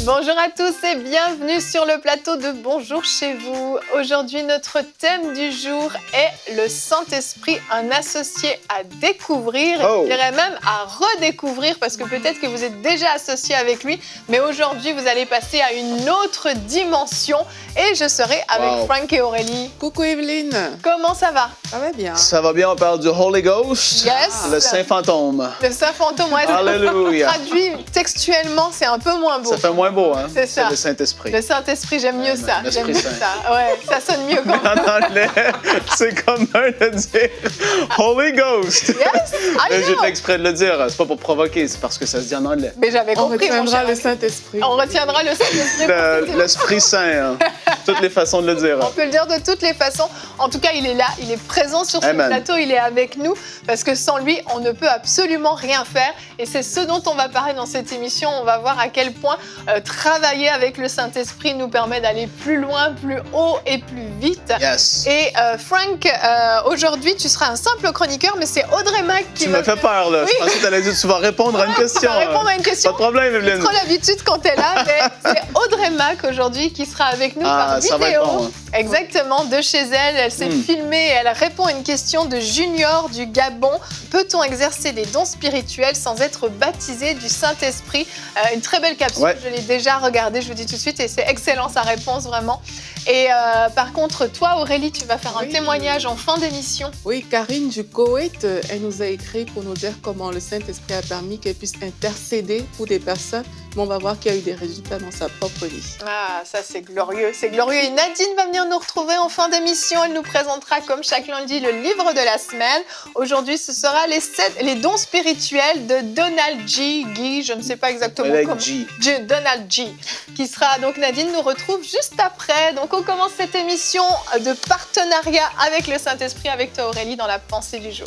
Bonjour à tous et bienvenue sur le plateau de Bonjour chez vous. Aujourd'hui, notre thème du jour est le Saint-Esprit, un associé à découvrir, et je dirais même à redécouvrir, parce que peut-être que vous êtes déjà associé avec lui, mais aujourd'hui, vous allez passer à une autre dimension et je serai avec Frank et Aurélie. Coucou Evelyne. Comment ça va? Ça va bien. Ça va bien, on parle du Holy Ghost, Yes. le Saint-Fantôme. Le Saint-Fantôme, ouais. Alléluia. Traduit textuellement, c'est un peu moins beau. Ça fait moins beau, hein? C'est ça. le Saint-Esprit. Le Saint-Esprit, j'aime mieux ça. J'aime l'Esprit mieux Saint. ça. Ouais, ça sonne mieux quand même. En anglais, c'est comme de dire Holy Ghost. Yes, I J'ai know. fait exprès de le dire, c'est pas pour provoquer, c'est parce que ça se dit en anglais. Mais j'avais On compris, mon retiendra cher. le Saint-Esprit. On retiendra le Saint-Esprit. L'Esprit Saint, hein. Toutes les façons de le dire. On peut le dire de toutes les façons. En tout cas, il est là, il est présent sur ce Amen. plateau, il est avec nous, parce que sans lui, on ne peut absolument rien faire. Et c'est ce dont on va parler dans cette émission. On va voir à quel point travailler avec le Saint-Esprit nous permet d'aller plus loin, plus haut et plus vite. Yes. Et Frank, aujourd'hui, tu seras un simple chroniqueur, mais c'est Audrey Mac qui Tu me fais peur, là. Oui. Je pensais que tu allais dire tu vas répondre à une question. On va répondre à une question. Pas de problème, J'ai Evelyne. trop l'habitude quand t'es là, mais c'est Audrey Mac aujourd'hui qui sera avec nous par ça va vidéo. être bon, hein. Exactement, de chez elle. Elle s'est filmée et elle répond à une question de Junior du Gabon. Peut-on exercer des dons spirituels sans être baptisé du Saint-Esprit? Une très belle capsule, Ouais. je l'ai déjà regardée, je vous dis tout de suite, et c'est excellent sa réponse vraiment. Et par contre, toi Aurélie, tu vas faire un Oui. témoignage en fin d'émission. Oui, Karine du Koweït, elle nous a écrit pour nous dire comment le Saint-Esprit a permis qu'elle puisse intercéder pour des personnes. Mais on va voir qu'il y a eu des résultats dans sa propre vie. Ah, ça c'est glorieux, c'est glorieux. Et Nadine va venir nous retrouver en fin d'émission. Elle nous présentera, comme chaque lundi, le livre de la semaine. Aujourd'hui, ce sera les dons spirituels de Donald G. Guy, je ne sais pas exactement Avec comment. G. Donald G. Qui sera donc Nadine nous retrouve juste après. Donc on commence cette émission de partenariat avec le Saint-Esprit, avec toi Aurélie, dans la pensée du jour.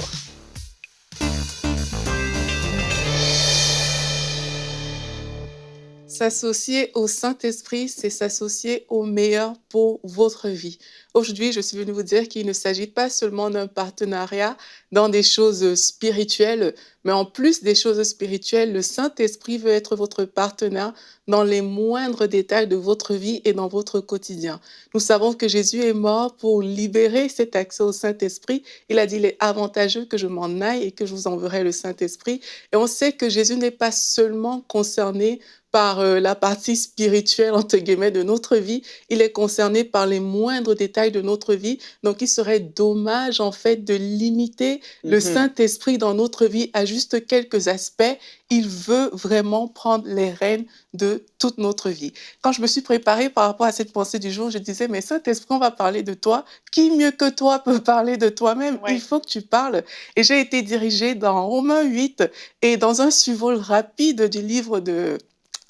S'associer au Saint-Esprit, c'est s'associer au meilleur pour votre vie. Aujourd'hui, je suis venue vous dire qu'il ne s'agit pas seulement d'un partenariat dans des choses spirituelles, mais en plus des choses spirituelles, le Saint-Esprit veut être votre partenaire dans les moindres détails de votre vie et dans votre quotidien. Nous savons que Jésus est mort pour libérer cet accès au Saint-Esprit. Il a dit, il est avantageux que je m'en aille et que je vous enverrai le Saint-Esprit. Et on sait que Jésus n'est pas seulement concerné par la partie spirituelle, entre guillemets, de notre vie. Il est concerné par les moindres détails de notre vie. Donc, il serait dommage, en fait, de limiter le Saint-Esprit dans notre vie à juste quelques aspects. Il veut vraiment prendre les rênes de toute notre vie. Quand je me suis préparée par rapport à cette pensée du jour, je disais, mais Saint-Esprit, on va parler de toi. Qui mieux que toi peut parler de toi-même? Ouais. Il faut que tu parles. Et j'ai été dirigée dans Romains 8 et dans un survol rapide du livre de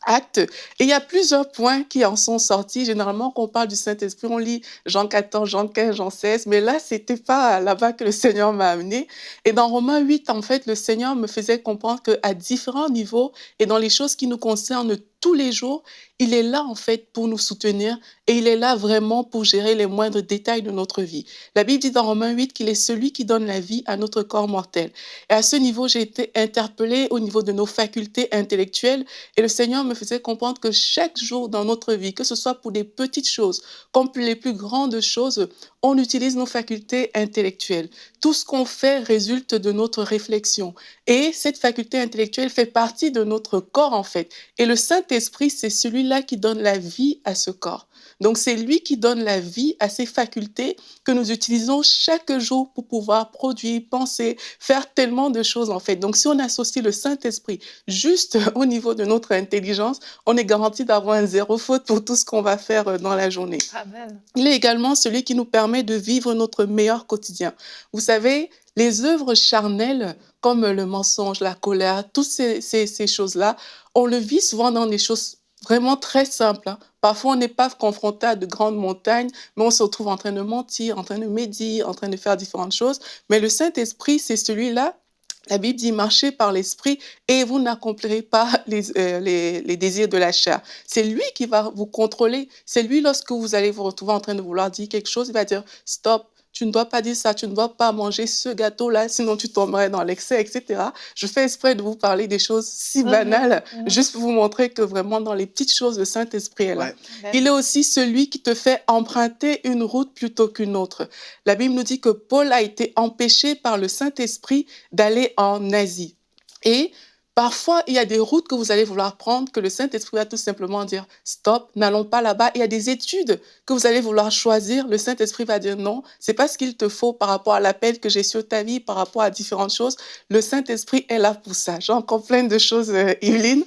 Actes. Et il y a plusieurs points qui en sont sortis. Généralement, quand on parle du Saint-Esprit, on lit Jean 14, Jean 15, Jean 16. Mais là, c'était pas là-bas que le Seigneur m'a amené. Et dans Romains 8, en fait, le Seigneur me faisait comprendre qu'à différents niveaux et dans les choses qui nous concernent tous les jours, il est là, en fait, pour nous soutenir et il est là vraiment pour gérer les moindres détails de notre vie. La Bible dit dans Romains 8 qu'il est celui qui donne la vie à notre corps mortel. Et à ce niveau, j'ai été interpellée au niveau de nos facultés intellectuelles et le Seigneur me faisait comprendre que chaque jour dans notre vie, que ce soit pour des petites choses comme pour les plus grandes choses, on utilise nos facultés intellectuelles. Tout ce qu'on fait résulte de notre réflexion. Et cette faculté intellectuelle fait partie de notre corps, en fait. Et le Saint-Esprit, c'est celui-là qui donne la vie à ce corps. Donc, c'est lui qui donne la vie à ces facultés que nous utilisons chaque jour pour pouvoir produire, penser, faire tellement de choses, en fait. Donc, si on associe le Saint-Esprit juste au niveau de notre intelligence, on est garanti d'avoir un zéro faute pour tout ce qu'on va faire dans la journée. Amen. Il est également celui qui nous permet de vivre notre meilleur quotidien. Vous savez, les œuvres charnelles, comme le mensonge, la colère, toutes ces choses-là, on le vit souvent dans des choses vraiment très simple, hein. Parfois, on n'est pas confronté à de grandes montagnes, mais on se retrouve en train de mentir, en train de médire, en train de faire différentes choses. Mais le Saint-Esprit, c'est celui-là. La Bible dit marchez par l'esprit et vous n'accomplirez pas les désirs de la chair. C'est lui qui va vous contrôler. C'est lui, lorsque vous allez vous retrouver en train de vouloir dire quelque chose, il va dire stop. Tu ne dois pas dire ça, tu ne dois pas manger ce gâteau-là, sinon tu tomberais dans l'excès, etc. Je fais exprès de vous parler des choses si banales, juste pour vous montrer que vraiment dans les petites choses, le Saint-Esprit est là. Ouais. Il est aussi celui qui te fait emprunter une route plutôt qu'une autre. La Bible nous dit que Paul a été empêché par le Saint-Esprit d'aller en Asie. Et parfois, il y a des routes que vous allez vouloir prendre que le Saint-Esprit va tout simplement dire « Stop, n'allons pas là-bas ». Il y a des études que vous allez vouloir choisir. Le Saint-Esprit va dire « Non, c'est pas ce qu'il te faut par rapport à l'appel que j'ai sur ta vie, par rapport à différentes choses. Le Saint-Esprit est là pour ça. » J'ai encore plein de choses, Yveline.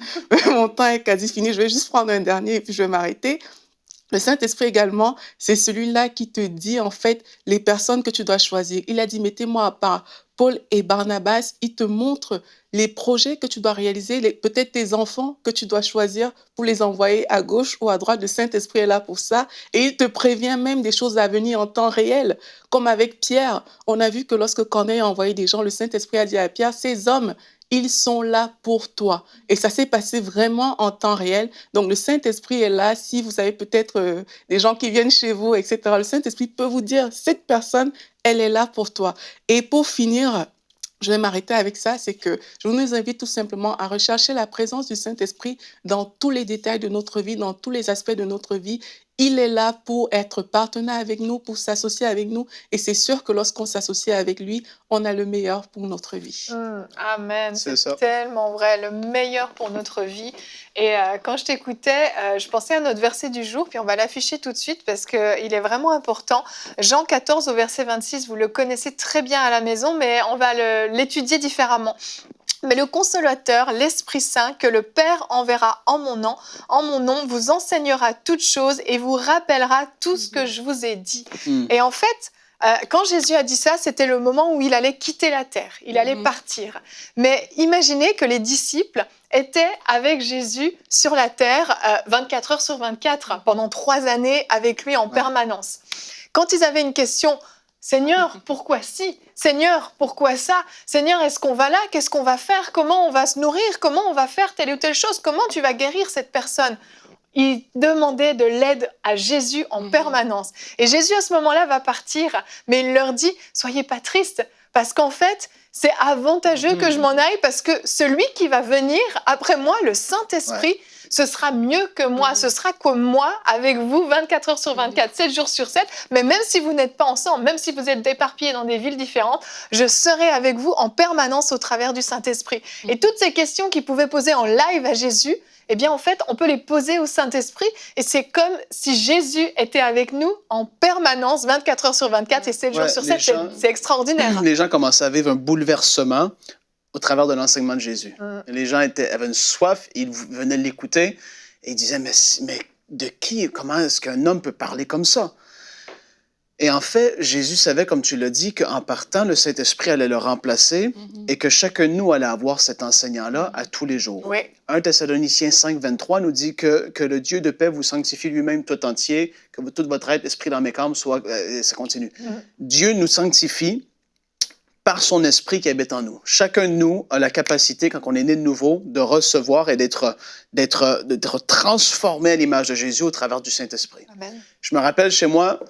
Mon temps est quasi fini. Je vais juste prendre un dernier et puis je vais m'arrêter. Le Saint-Esprit également, c'est celui-là qui te dit en fait les personnes que tu dois choisir. Il a dit, mettez-moi à part Paul et Barnabas. Il te montre les projets que tu dois réaliser, peut-être tes enfants que tu dois choisir pour les envoyer à gauche ou à droite. Le Saint-Esprit est là pour ça. Et il te prévient même des choses à venir en temps réel. Comme avec Pierre, on a vu que lorsque Corneille a envoyé des gens, le Saint-Esprit a dit à Pierre, ces hommes, ils sont là pour toi. Et ça s'est passé vraiment en temps réel. Donc, le Saint-Esprit est là. Si vous avez peut-être des gens qui viennent chez vous, etc., le Saint-Esprit peut vous dire, cette personne, elle est là pour toi. Et pour finir, je vais m'arrêter avec ça, c'est que je vous invite tout simplement à rechercher la présence du Saint-Esprit dans tous les détails de notre vie, dans tous les aspects de notre vie. Il est là pour être partenaire avec nous, pour s'associer avec nous. Et c'est sûr que lorsqu'on s'associe avec lui, on a le meilleur pour notre vie. Amen. C'est C'est ça. tellement vrai, le meilleur pour notre vie. Et quand je t'écoutais, je pensais à notre verset du jour, puis on va l'afficher tout de suite parce qu'il est vraiment important. Jean 14 au verset 26, vous le connaissez très bien à la maison, mais on va l'étudier différemment. Mais le Consolateur, l'Esprit Saint, que le Père enverra en mon nom, vous enseignera toutes choses et vous rappellera tout ce que je vous ai dit. Et en fait, quand Jésus a dit ça, c'était le moment où il allait quitter la terre, il allait partir. Mais imaginez que les disciples étaient avec Jésus sur la terre 24 heures sur 24, pendant 3 années avec lui en permanence. Quand ils avaient une question, Seigneur, pourquoi ci? Seigneur, pourquoi ça? Seigneur, est-ce qu'on va là? Qu'est-ce qu'on va faire? Comment on va se nourrir? Comment on va faire telle ou telle chose? Comment tu vas guérir cette personne? Ils demandaient de l'aide à Jésus en permanence. Et Jésus, à ce moment-là, va partir. Mais il leur dit, soyez pas tristes, parce qu'en fait, c'est avantageux que je m'en aille, parce que celui qui va venir après moi, le Saint-Esprit, ce sera mieux que moi, ce sera comme moi, avec vous, 24 heures sur 24, 7 jours sur 7. Mais même si vous n'êtes pas ensemble, même si vous êtes éparpillés dans des villes différentes, je serai avec vous en permanence au travers du Saint-Esprit. Et toutes ces questions qu'ils pouvaient poser en live à Jésus, eh bien, en fait, on peut les poser au Saint-Esprit. Et c'est comme si Jésus était avec nous en permanence, 24 heures sur 24 et 7 jours sur 7. C'est extraordinaire. Les gens commençaient à vivre un bouleversement au travers de l'enseignement de Jésus. Les gens avaient une soif, ils venaient l'écouter et ils disaient, mais de qui, comment est-ce qu'un homme peut parler comme ça? Et en fait, Jésus savait, comme tu l'as dit, qu'en partant, le Saint-Esprit allait le remplacer et que chacun de nous allait avoir cet enseignant-là à tous les jours. 1 Thessaloniciens 5, 23 nous dit que le Dieu de paix vous sanctifie lui-même tout entier, que tout votre être, esprit dans mes câbles, soit... ça continue. Dieu nous sanctifie par son esprit qui habite en nous. Chacun de nous a la capacité, quand on est né de nouveau, de recevoir et d'être transformé à l'image de Jésus au travers du Saint-Esprit. Amen. Je me rappelle chez moi,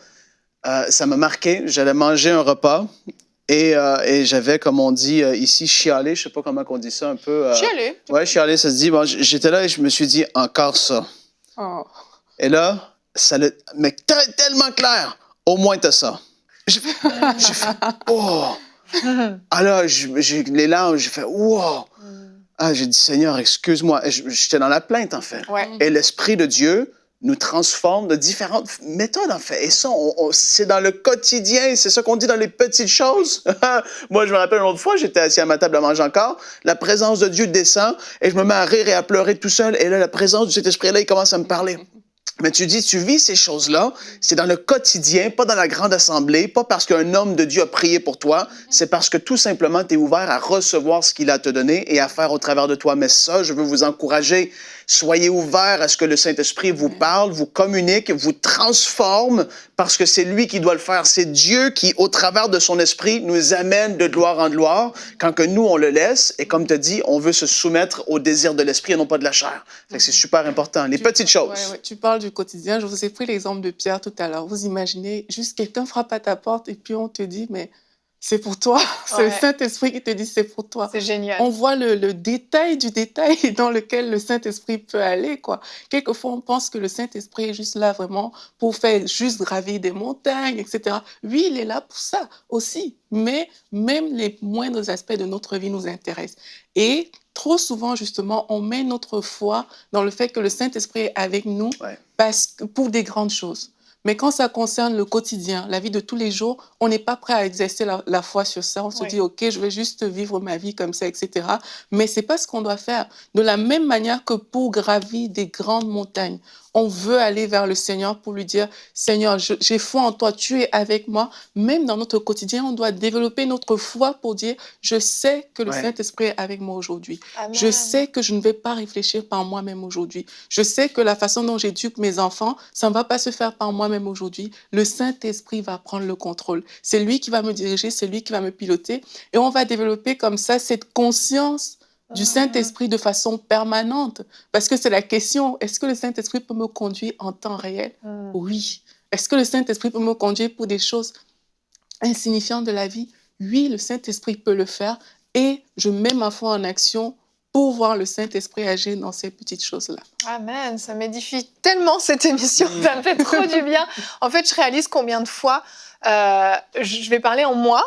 ça m'a marqué, j'allais manger un repas et j'avais, comme on dit ici, chialé, je ne sais pas comment on dit ça un peu. Chialé. Oui, chialé, ça se dit. Bon, j'étais là et je me suis dit, encore ça. Oh. Et là, mais tellement clair, au moins t'as ça. J'ai fait, oh! Ah là, j'ai les larmes, j'ai fait, wow! Ah, j'ai dit, Seigneur, excuse-moi. J'étais dans la plainte, en fait. Et l'Esprit de Dieu nous transforme de différentes méthodes, en fait. Et ça, c'est dans le quotidien, c'est ça qu'on dit dans les petites choses. Moi, je me rappelle une autre fois, j'étais assis à ma table à manger encore, la présence de Dieu descend, et je me mets à rire et à pleurer tout seul, et là, la présence de cet esprit-là, il commence à me parler. Mais tu vis ces choses-là, c'est dans le quotidien, pas dans la grande assemblée, pas parce qu'un homme de Dieu a prié pour toi, c'est parce que tout simplement, tu es ouvert à recevoir ce qu'il a à te donner et à faire au travers de toi. Mais ça, je veux vous encourager. Soyez ouverts à ce que le Saint-Esprit vous parle, vous communique, vous transforme, parce que c'est lui qui doit le faire. C'est Dieu qui, au travers de son esprit, nous amène de gloire en gloire, quand que nous, on le laisse. Et comme tu as dit, on veut se soumettre au désir de l'esprit et non pas de la chair. Fait que c'est super important. Les petites choses. Ouais. Tu parles du quotidien. Je vous ai pris l'exemple de Pierre tout à l'heure. Vous imaginez, juste quelqu'un frappe à ta porte et puis on te dit, mais c'est pour toi. C'est le Saint-Esprit qui te dit, c'est pour toi. C'est génial. On voit le détail du détail dans lequel le Saint-Esprit peut aller, quoi. Quelquefois, on pense que le Saint-Esprit est juste là vraiment pour faire juste gravir des montagnes, etc. Oui, il est là pour ça aussi. Mais même les moindres aspects de notre vie nous intéressent. Et trop souvent, justement, on met notre foi dans le fait que le Saint-Esprit est avec nous pour des grandes choses. Mais quand ça concerne le quotidien, la vie de tous les jours, on n'est pas prêt à exercer la foi sur ça. On se dit, OK, je vais juste vivre ma vie comme ça, etc. Mais ce n'est pas ce qu'on doit faire. De la même manière que pour gravir des grandes montagnes, on veut aller vers le Seigneur pour lui dire, Seigneur, j'ai foi en toi, tu es avec moi. Même dans notre quotidien, on doit développer notre foi pour dire, je sais que le Saint-Esprit est avec moi aujourd'hui. Amen. Je sais que je ne vais pas réfléchir par moi-même aujourd'hui. Je sais que la façon dont j'éduque mes enfants, ça ne va pas se faire par moi-même aujourd'hui. Le Saint-Esprit va prendre le contrôle. C'est lui qui va me diriger, c'est lui qui va me piloter. Et on va développer comme ça cette conscience du Saint-Esprit de façon permanente. Parce que c'est la question, est-ce que le Saint-Esprit peut me conduire en temps réel? Oui. Est-ce que le Saint-Esprit peut me conduire pour des choses insignifiantes de la vie? Oui, le Saint-Esprit peut le faire. Et je mets ma foi en action pour voir le Saint-Esprit agir dans ces petites choses-là. Amen, ça m'édifie tellement cette émission, ça me fait trop du bien. En fait, je réalise combien de fois, je vais parler en moi,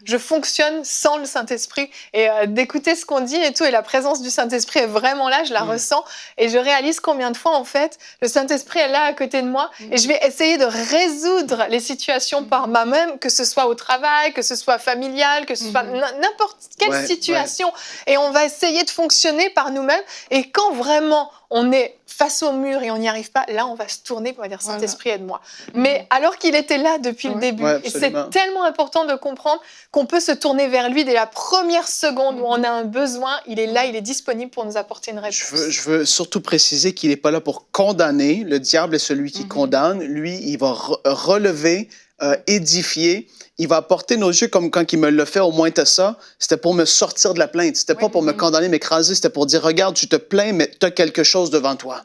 je fonctionne sans le Saint-Esprit, et d'écouter ce qu'on dit et tout, et la présence du Saint-Esprit est vraiment là, je la ressens, et je réalise combien de fois, en fait, le Saint-Esprit est là à côté de moi, et je vais essayer de résoudre les situations par moi-même, que ce soit au travail, que ce soit familial, que ce soit n'importe quelle situation, et on va essayer de fonctionner par nous-mêmes, et quand vraiment on est face au mur et on n'y arrive pas, là, on va se tourner pour dire « Saint-Esprit, aide-moi ». Mais alors qu'il était là depuis le début, et c'est tellement important de comprendre qu'on peut se tourner vers lui dès la première seconde où on a un besoin, il est là, il est disponible pour nous apporter une réponse. Je veux surtout préciser qu'il n'est pas là pour condamner. Le diable est celui qui condamne. Lui, il va relever, édifier. Il va porter nos yeux comme quand il me l'a fait, au moins t'as ça. C'était pour me sortir de la plainte. C'était pas pour me condamner, m'écraser. C'était pour dire, regarde, tu te plains, mais tu as quelque chose devant toi.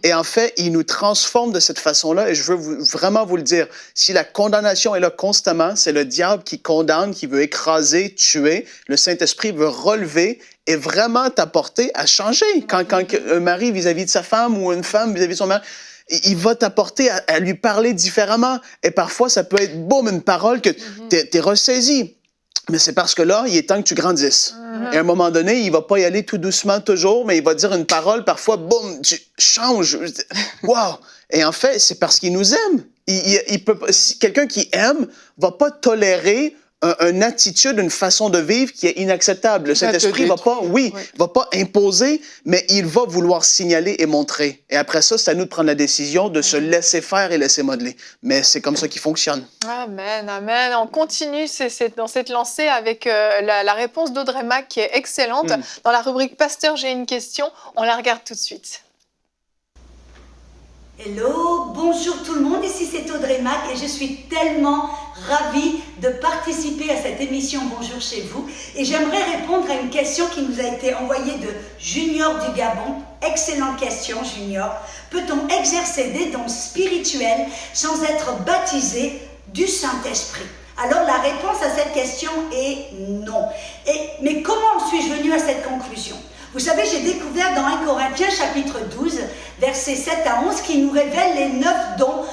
Et en fait, il nous transforme de cette façon-là. Et je veux vraiment vous le dire. Si la condamnation est là constamment, c'est le diable qui condamne, qui veut écraser, tuer. Le Saint-Esprit veut relever et vraiment t'apporter à changer. Quand un mari vis-à-vis de sa femme ou une femme vis-à-vis de son mari, il va t'apporter à lui parler différemment. Et parfois, ça peut être, boum, une parole que t'es ressaisi. Mais c'est parce que là, il est temps que tu grandisses. Et à un moment donné, il va pas y aller tout doucement toujours, mais il va dire une parole, parfois, boum, tu changes. Wow! Et en fait, c'est parce qu'il nous aime. Quelqu'un qui aime va pas tolérer une attitude, une façon de vivre qui est inacceptable. Le Saint-Esprit va pas imposer, mais il va vouloir signaler et montrer. Et après ça, c'est à nous de prendre la décision de se laisser faire et laisser modeler. Mais c'est comme ça qu'il fonctionne. Amen, amen. On continue dans cette lancée avec la réponse d'Audrey Mac qui est excellente. Dans la rubrique « Pasteur, j'ai une question », on la regarde tout de suite. Hello, bonjour tout le monde, ici c'est Audrey Mac et je suis tellement ravie de participer à cette émission Bonjour chez vous. Et j'aimerais répondre à une question qui nous a été envoyée de Junior du Gabon. Excellente question, Junior. Peut-on exercer des dons spirituels sans être baptisé du Saint-Esprit? Alors la réponse à cette question est non. Mais comment en suis-je venue à cette conclusion? Vous savez, j'ai découvert dans 1 Corinthiens chapitre 12, versets 7 à 11, qui nous révèle les 9 dons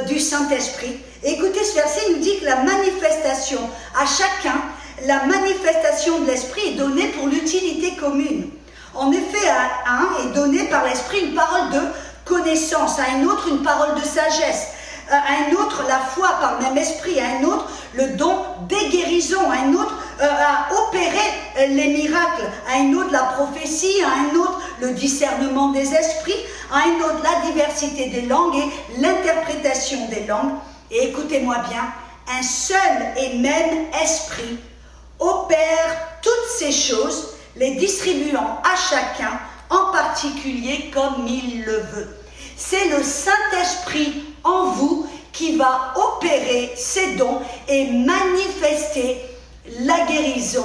du Saint-Esprit. Écoutez, ce verset nous dit que la manifestation à chacun, la manifestation de l'Esprit est donnée pour l'utilité commune. En effet, à un est donné par l'Esprit une parole de connaissance, à un autre une parole de sagesse, à un autre la foi par le même Esprit, à un autre le don des guérisons, à un autre à opérer les miracles, à un autre la prophétie, à un autre le discernement des esprits, à un autre la diversité des langues et l'interprétation des langues. Et écoutez-moi bien, un seul et même Esprit opère toutes ces choses, les distribuant à chacun en particulier comme il le veut. C'est le Saint-Esprit en vous qui va opérer ces dons et manifester la guérison,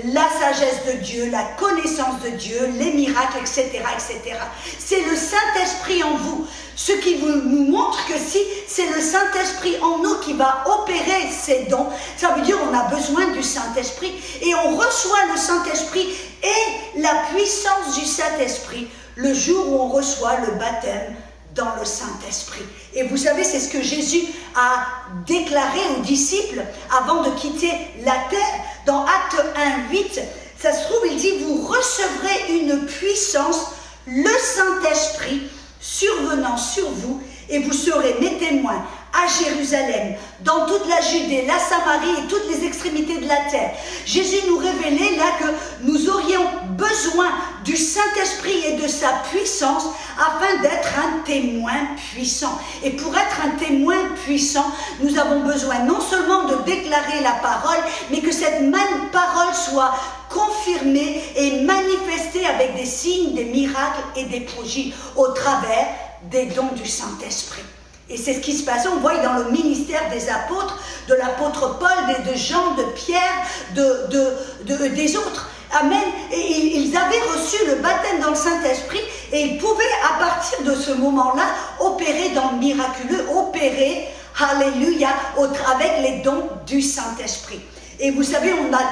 la sagesse de Dieu, la connaissance de Dieu, les miracles, etc., etc. C'est le Saint-Esprit en vous. Ce qui nous montre que si c'est le Saint-Esprit en nous qui va opérer ces dons, ça veut dire qu'on a besoin du Saint-Esprit et on reçoit le Saint-Esprit et la puissance du Saint-Esprit le jour où on reçoit le baptême dans le Saint-Esprit. Et vous savez, c'est ce que Jésus a déclaré aux disciples avant de quitter la terre. Dans Acte 1:8, ça se trouve, il dit, vous recevrez une puissance, le Saint-Esprit, survenant sur vous, et vous serez mes témoins à Jérusalem, dans toute la Judée, la Samarie et toutes les extrémités de la terre. Jésus nous révélait là que nous aurions besoin du Saint-Esprit et de sa puissance afin d'être un témoin puissant. Et pour être un témoin puissant, nous avons besoin non seulement de déclarer la parole, mais que cette parole soit confirmée et manifestée avec des signes, des miracles et des prodiges au travers des dons du Saint-Esprit. Et c'est ce qui se passe, on voit dans le ministère des apôtres, de l'apôtre Paul, de Jean, de Pierre, des autres. Amen. Et ils avaient reçu le baptême dans le Saint-Esprit et ils pouvaient, à partir de ce moment-là, opérer dans le miraculeux, opérer, alléluia, avec les dons du Saint-Esprit. Et vous savez, on a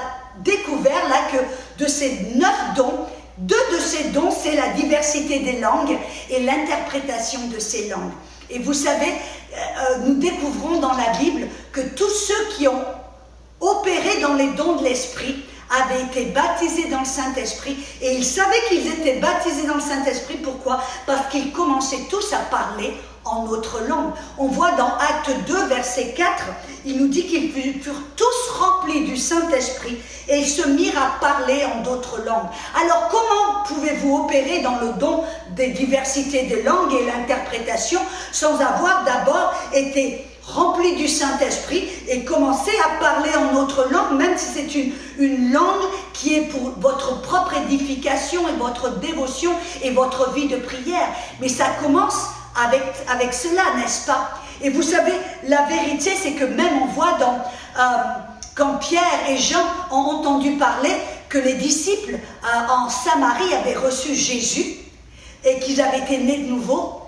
découvert là que de ces 9 dons, 2 de ces dons, c'est la diversité des langues et l'interprétation de ces langues. Et vous savez, nous découvrons dans la Bible que tous ceux qui ont opéré dans les dons de l'Esprit avaient été baptisés dans le Saint-Esprit. Et ils savaient qu'ils étaient baptisés dans le Saint-Esprit. Pourquoi? Parce qu'ils commençaient tous à parler en autre langue. On voit dans Acte 2, verset 4, il nous dit qu'ils furent tous remplis du Saint-Esprit et ils se mirent à parler en d'autres langues. Alors comment pouvez-vous opérer dans le don des diversités des langues et l'interprétation sans avoir d'abord été rempli du Saint-Esprit et commencer à parler en autre langue, même si c'est une langue qui est pour votre propre édification et votre dévotion et votre vie de prière. Mais ça commence avec cela, n'est-ce pas? Et vous savez, la vérité, c'est que même on voit quand Pierre et Jean ont entendu parler que les disciples en Samarie avaient reçu Jésus et qu'ils avaient été nés de nouveau,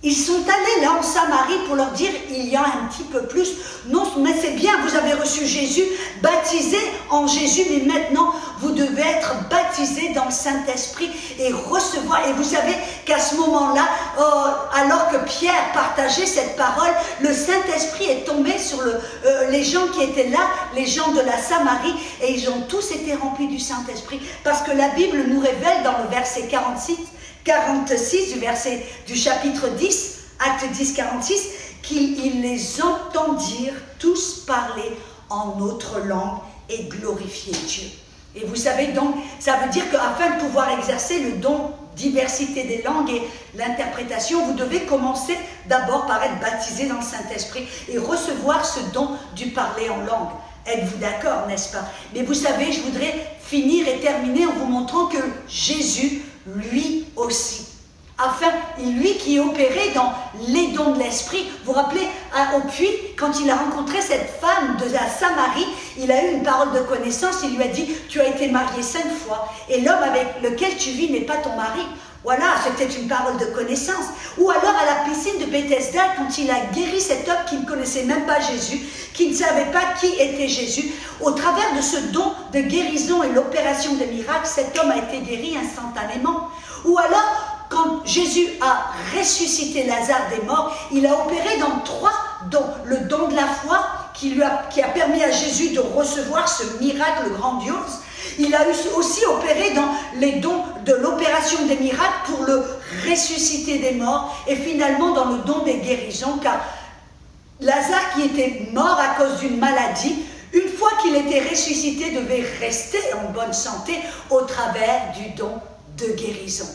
ils sont allés là en Samarie pour leur dire, il y a un petit peu plus. Non, mais c'est bien, vous avez reçu Jésus, baptisé en Jésus, mais maintenant, vous devez être baptisé dans le Saint-Esprit et recevoir. Et vous savez qu'à ce moment-là, alors que Pierre partageait cette parole, le Saint-Esprit est tombé sur les gens qui étaient là, les gens de la Samarie, et ils ont tous été remplis du Saint-Esprit. Parce que la Bible nous révèle dans le verset 46 du chapitre 10, acte 10, 46, qu'ils les entendirent tous parler en autre langue et glorifier Dieu. Et vous savez donc, ça veut dire qu'afin de pouvoir exercer le don diversité des langues et l'interprétation, vous devez commencer d'abord par être baptisé dans le Saint-Esprit et recevoir ce don du parler en langue. Êtes-vous d'accord, n'est-ce pas? Mais vous savez, je voudrais finir et terminer en vous montrant que Jésus, lui aussi, lui qui opérait dans les dons de l'Esprit, vous vous rappelez, au puits, quand il a rencontré cette femme de la Samarie, il a eu une parole de connaissance, il lui a dit, tu as été marié 5 fois, et l'homme avec lequel tu vis n'est pas ton mari. Voilà, c'était une parole de connaissance. Ou alors à la piscine de Bethesda, quand il a guéri cet homme qui ne connaissait même pas Jésus, qui ne savait pas qui était Jésus, au travers de ce don de guérison et l'opération des miracles, cet homme a été guéri instantanément. Ou alors, quand Jésus a ressuscité Lazare des morts, il a opéré dans 3 dons. Le don de la foi, qui a permis à Jésus de recevoir ce miracle grandiose. Il a aussi opéré dans les dons de l'opération des miracles pour le ressusciter des morts et finalement dans le don des guérisons, car Lazare qui était mort à cause d'une maladie, une fois qu'il était ressuscité, devait rester en bonne santé au travers du don de guérison.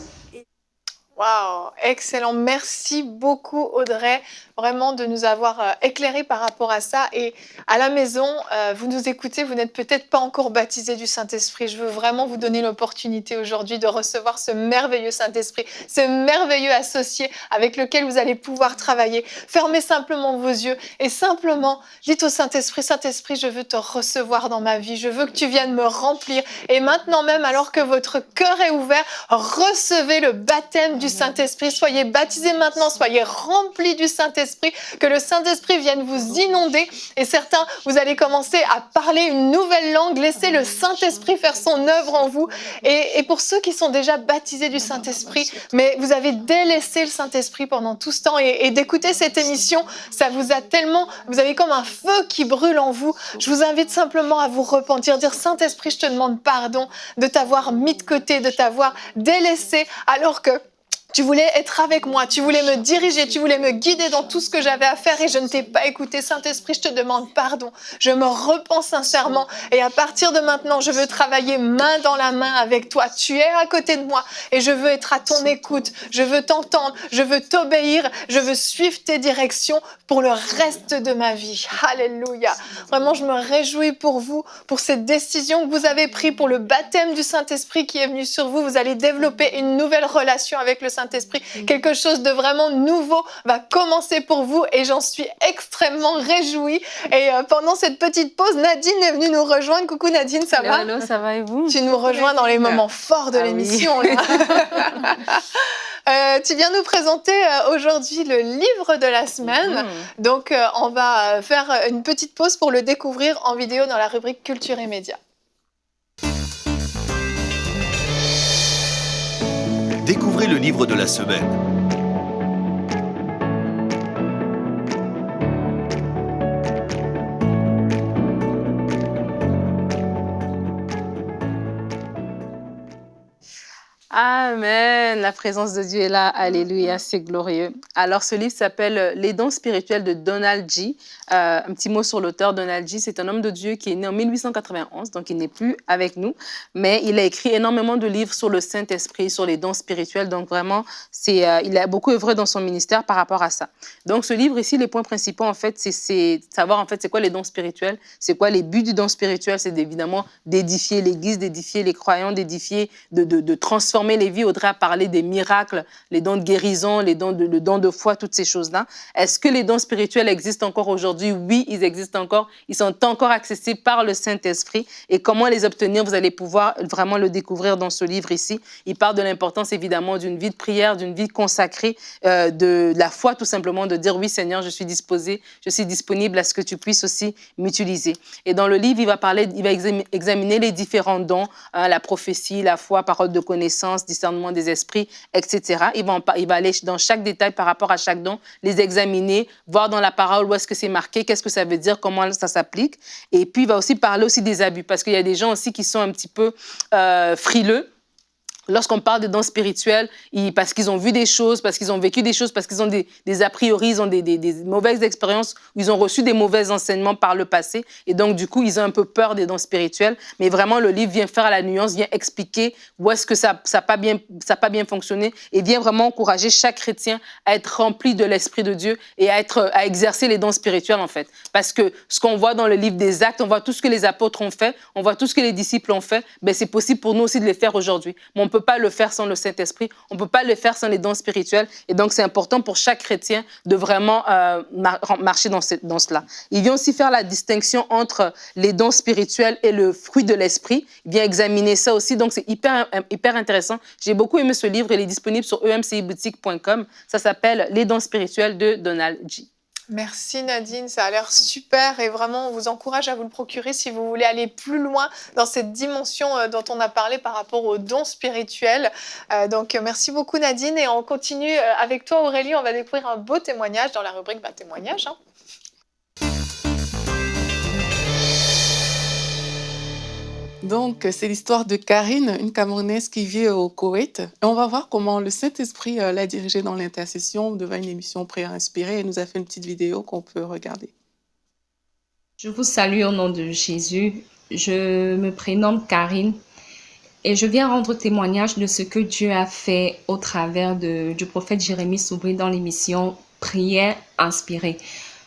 Waouh, excellent. Merci beaucoup, Audrey, vraiment de nous avoir éclairés par rapport à ça. Et à la maison, vous nous écoutez, vous n'êtes peut-être pas encore baptisé du Saint-Esprit. Je veux vraiment vous donner l'opportunité aujourd'hui de recevoir ce merveilleux Saint-Esprit, ce merveilleux associé avec lequel vous allez pouvoir travailler. Fermez simplement vos yeux et simplement dites au Saint-Esprit, Saint-Esprit, je veux te recevoir dans ma vie. Je veux que tu viennes me remplir. Et maintenant même, alors que votre cœur est ouvert, recevez le baptême du Saint-Esprit. Soyez baptisés maintenant, soyez remplis du Saint-Esprit, que le Saint-Esprit vienne vous inonder. Et certains, vous allez commencer à parler une nouvelle langue. Laissez le Saint-Esprit faire son œuvre en vous. Et pour ceux qui sont déjà baptisés du Saint-Esprit, mais vous avez délaissé le Saint-Esprit pendant tout ce temps et d'écouter cette émission, ça vous a tellement, vous avez comme un feu qui brûle en vous. Je vous invite simplement à vous repentir, dire Saint-Esprit, je te demande pardon de t'avoir mis de côté, de t'avoir délaissé alors que tu voulais être avec moi, tu voulais me diriger, tu voulais me guider dans tout ce que j'avais à faire et je ne t'ai pas écouté. Saint-Esprit, je te demande pardon. Je me repens sincèrement et à partir de maintenant, je veux travailler main dans la main avec toi. Tu es à côté de moi et je veux être à ton écoute. Je veux t'entendre, je veux t'obéir, je veux suivre tes directions pour le reste de ma vie. Alléluia. Vraiment, je me réjouis pour vous, pour cette décision que vous avez prise, pour le baptême du Saint-Esprit qui est venu sur vous. Vous allez développer une nouvelle relation avec le Saint-Esprit. Quelque chose de vraiment nouveau va commencer pour vous et j'en suis extrêmement réjouie. Et pendant cette petite pause, Nadine est venue nous rejoindre. Coucou Nadine, ça va? Allô, ça va et vous? Tu nous rejoins dans les moments forts de l'émission. Oui. Tu viens nous présenter aujourd'hui le livre de la semaine. Donc, on va faire une petite pause pour le découvrir en vidéo dans la rubrique Culture et Médias. Découvrez le livre de la semaine. Amen. La présence de Dieu est là. Alléluia, c'est glorieux. Alors, ce livre s'appelle Les dons spirituels de Donald G. Un petit mot sur l'auteur. Donald G, c'est un homme de Dieu qui est né en 1891, donc il n'est plus avec nous, mais il a écrit énormément de livres sur le Saint-Esprit, sur les dons spirituels. Donc, vraiment, il a beaucoup œuvré dans son ministère par rapport à ça. Donc, ce livre ici, les points principaux, en fait, c'est savoir, en fait, c'est quoi les dons spirituels, c'est quoi les buts du don spirituel, c'est évidemment d'édifier l'Église, d'édifier les croyants, d'édifier, de transformer les vies. Audrey a parlé des miracles, les dons de guérison, le don de foi, toutes ces choses-là. Est-ce que les dons spirituels existent encore aujourd'hui? Oui, ils existent encore. Ils sont encore accessibles par le Saint-Esprit. Et comment les obtenir? Vous allez pouvoir vraiment le découvrir dans ce livre ici. Il parle de l'importance, évidemment, d'une vie de prière, d'une vie consacrée, de la foi, tout simplement, de dire oui, Seigneur, je suis disposé, je suis disponible à ce que tu puisses aussi m'utiliser. Et dans le livre, il va examiner les différents dons, la prophétie, la foi, parole de connaissance, discernement des esprits, etc. Il va aller dans chaque détail par rapport à chaque don, les examiner, voir dans la parole où est-ce que c'est marqué, qu'est-ce que ça veut dire, comment ça s'applique. Et puis, il va aussi parler aussi des abus, parce qu'il y a des gens aussi qui sont un petit peu frileux. Lorsqu'on parle de dons spirituels, parce qu'ils ont vu des choses, parce qu'ils ont vécu des choses, parce qu'ils ont des a priori, ils ont des mauvaises expériences, ils ont reçu des mauvais enseignements par le passé. Et donc, du coup, ils ont un peu peur des dons spirituels. Mais vraiment, le livre vient faire la nuance, vient expliquer où est-ce que ça n'a pas bien fonctionné et vient vraiment encourager chaque chrétien à être rempli de l'Esprit de Dieu et à exercer les dons spirituels, en fait. Parce que ce qu'on voit dans le livre des Actes, on voit tout ce que les apôtres ont fait, on voit tout ce que les disciples ont fait, ben, c'est possible pour nous aussi de les faire aujourd'hui. Mais on ne peut pas le faire sans le Saint-Esprit, on ne peut pas le faire sans les dons spirituels. Et donc, c'est important pour chaque chrétien de vraiment marcher dans cela. Il vient aussi faire la distinction entre les dons spirituels et le fruit de l'Esprit. Il vient examiner ça aussi. Donc, c'est hyper intéressant. J'ai beaucoup aimé ce livre. Il est disponible sur emciboutique.com. Ça s'appelle Les dons spirituels de Donald G. Merci Nadine, ça a l'air super et vraiment on vous encourage à vous le procurer si vous voulez aller plus loin dans cette dimension dont on a parlé par rapport aux dons spirituels. Donc merci beaucoup Nadine et on continue avec toi Aurélie, on va découvrir un beau témoignage dans la rubrique témoignage. Donc, c'est l'histoire de Karine, une Camerounaise qui vit au Koweït. Et on va voir comment le Saint-Esprit l'a dirigée dans l'intercession devant une émission Prière inspirée et nous a fait une petite vidéo qu'on peut regarder. Je vous salue au nom de Jésus. Je me prénomme Karine Et je viens rendre témoignage de ce que Dieu a fait au travers du prophète Jérémie Soubry dans l'émission Prière inspirée.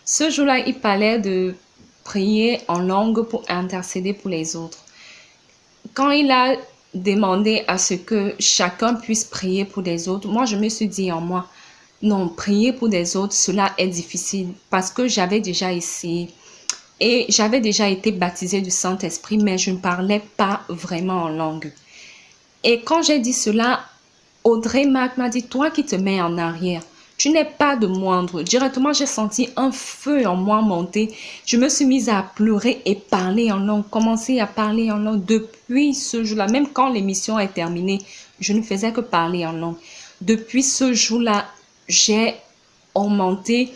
Ce jour-là, il parlait de prier en langue pour intercéder pour les autres. Quand il a demandé à ce que chacun puisse prier pour les autres, moi, je me suis dit en moi, non, prier pour les autres, cela est difficile parce que j'avais déjà essayé. Et j'avais déjà été baptisée du Saint-Esprit, mais je ne parlais pas vraiment en langue. Et quand j'ai dit cela, Audrey Mac m'a dit, toi qui te mets en arrière, tu n'es pas de moindre. Directement, j'ai senti un feu en moi monter. Je me suis mise à pleurer et parler en langue, commencer à parler en langue. Depuis ce jour-là, même quand l'émission est terminée, je ne faisais que parler en langue. Depuis ce jour-là, j'ai augmenté.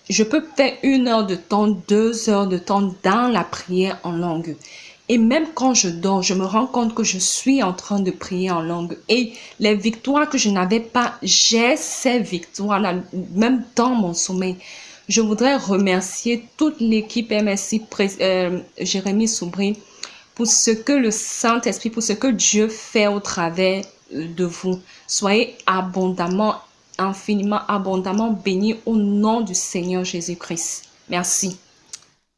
Je peux faire 1 heure de temps, 2 heures de temps dans la prière en langue. Et même quand je dors, je me rends compte que je suis en train de prier en langue. Et les victoires que je n'avais pas, j'ai ces victoires-là, même dans mon sommeil. Je voudrais remercier toute l'équipe MSI Jérémie Soubry pour ce que le Saint-Esprit, pour ce que Dieu fait au travers de vous. Soyez abondamment, infiniment, abondamment bénis au nom du Seigneur Jésus-Christ. Merci.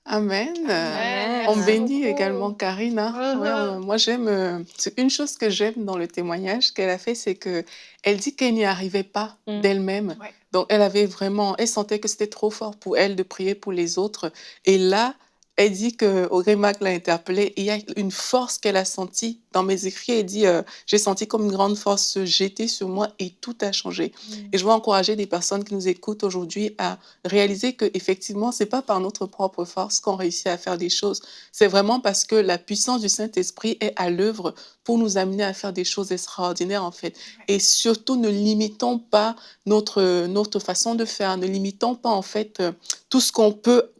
Amen. Amen. On Merci bénit beaucoup. également Karine. Hein. Ouais, moi, j'aime. C'est une chose que j'aime dans le témoignage qu'elle a fait, c'est que elle dit qu'elle n'y arrivait pas d'elle-même. Ouais. Donc, elle sentait que c'était trop fort pour elle de prier pour les autres. Et là, elle dit que Audrey Mac l'a interpellée. Il y a une force qu'elle a sentie dans mes écrits. Elle dit j'ai senti comme une grande force se jeter sur moi et tout a changé. Et je veux encourager des personnes qui nous écoutent aujourd'hui à réaliser que effectivement, c'est pas par notre propre force qu'on réussit à faire des choses. C'est vraiment parce que la puissance du Saint-Esprit est à l'œuvre pour nous amener à faire des choses extraordinaires en fait. Et surtout, ne limitons pas notre façon de faire. Ne limitons pas en fait tout ce qu'on peut.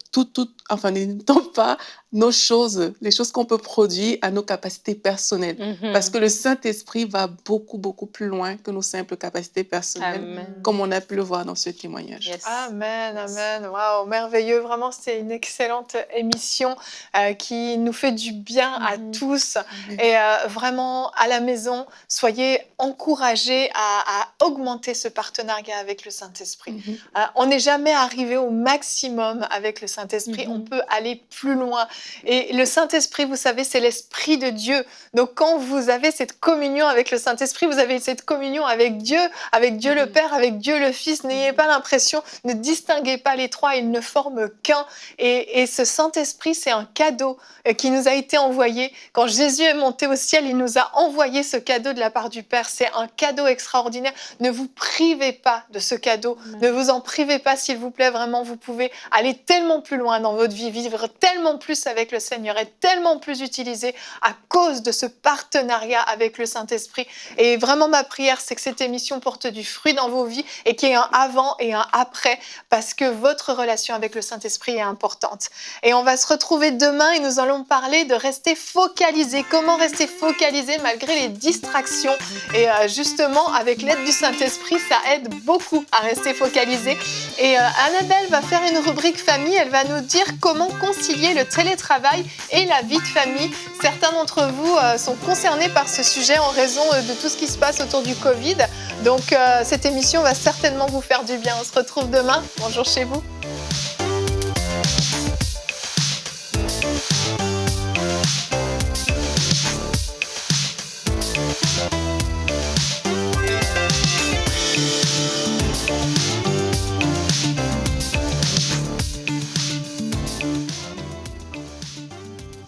Enfin, ne limitons pas nos choses, les choses qu'on peut produire à nos capacités personnelles. Parce que le Saint-Esprit va beaucoup, beaucoup plus loin que nos simples capacités personnelles, Amen. comme on a pu le voir dans ce témoignage. Yes. Amen, amen. Waouh, merveilleux. Vraiment, c'est une excellente émission qui nous fait du bien à tous. Et vraiment, à la maison, soyez encouragés à augmenter ce partenariat avec le Saint-Esprit. On n'est jamais arrivé au maximum avec le Saint-Esprit. On peut aller plus loin. Et le Saint-Esprit, vous savez, c'est l'Esprit de Dieu. Donc, quand vous avez cette communion avec le Saint-Esprit, vous avez cette communion avec Dieu le Père, avec Dieu le Fils. N'ayez pas l'impression, ne distinguez pas les trois, ils ne forment qu'un. Et ce Saint-Esprit, c'est un cadeau qui nous a été envoyé. Quand Jésus est monté au ciel, il nous a envoyé ce cadeau de la part du Père. C'est un cadeau extraordinaire. Ne vous privez pas de ce cadeau. Ne vous en privez pas, s'il vous plaît. Vraiment, vous pouvez aller tellement plus loin dans votre vie, vivre tellement plus avec le Seigneur, être tellement plus utilisé à cause de ce partenariat avec le Saint-Esprit. Et vraiment, ma prière, c'est que cette émission porte du fruit dans vos vies et qu'il y ait un avant et un après, parce que votre relation avec le Saint-Esprit est importante. Et on va se retrouver demain et nous allons parler de rester focalisé. Comment rester focalisé malgré les distractions? Et justement, avec l'aide du Saint-Esprit, ça aide beaucoup à rester focalisé. Et Annabelle va faire une rubrique famille. Elle va nous dire comment concilier le télétravail et la vie de famille. Certains d'entre vous sont concernés par ce sujet en raison de tout ce qui se passe autour du Covid. Donc, cette émission va certainement vous faire du bien. On se retrouve demain. Bonjour chez vous.